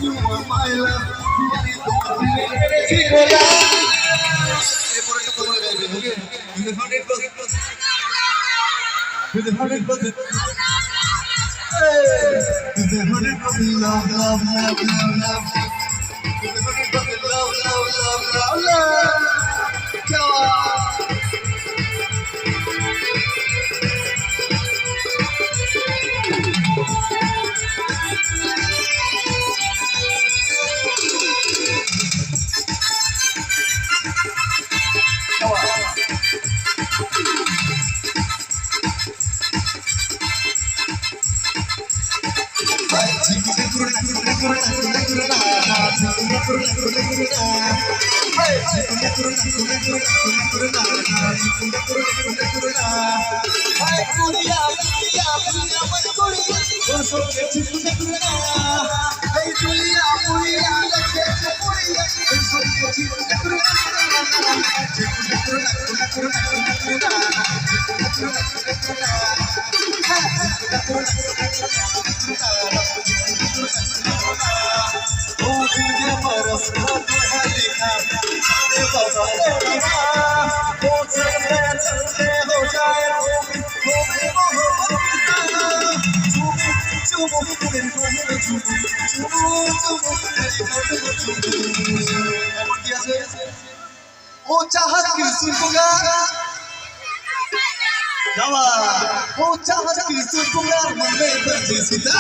you are my love, Chicola. Okay, with 100%. With 100%. With 100% love, love, love, love, love. With 100% love, love, love, love, love. Come on. वो चाहत की सुनूंगा वो चाहत की सुनूंगा मन में बंदी सीता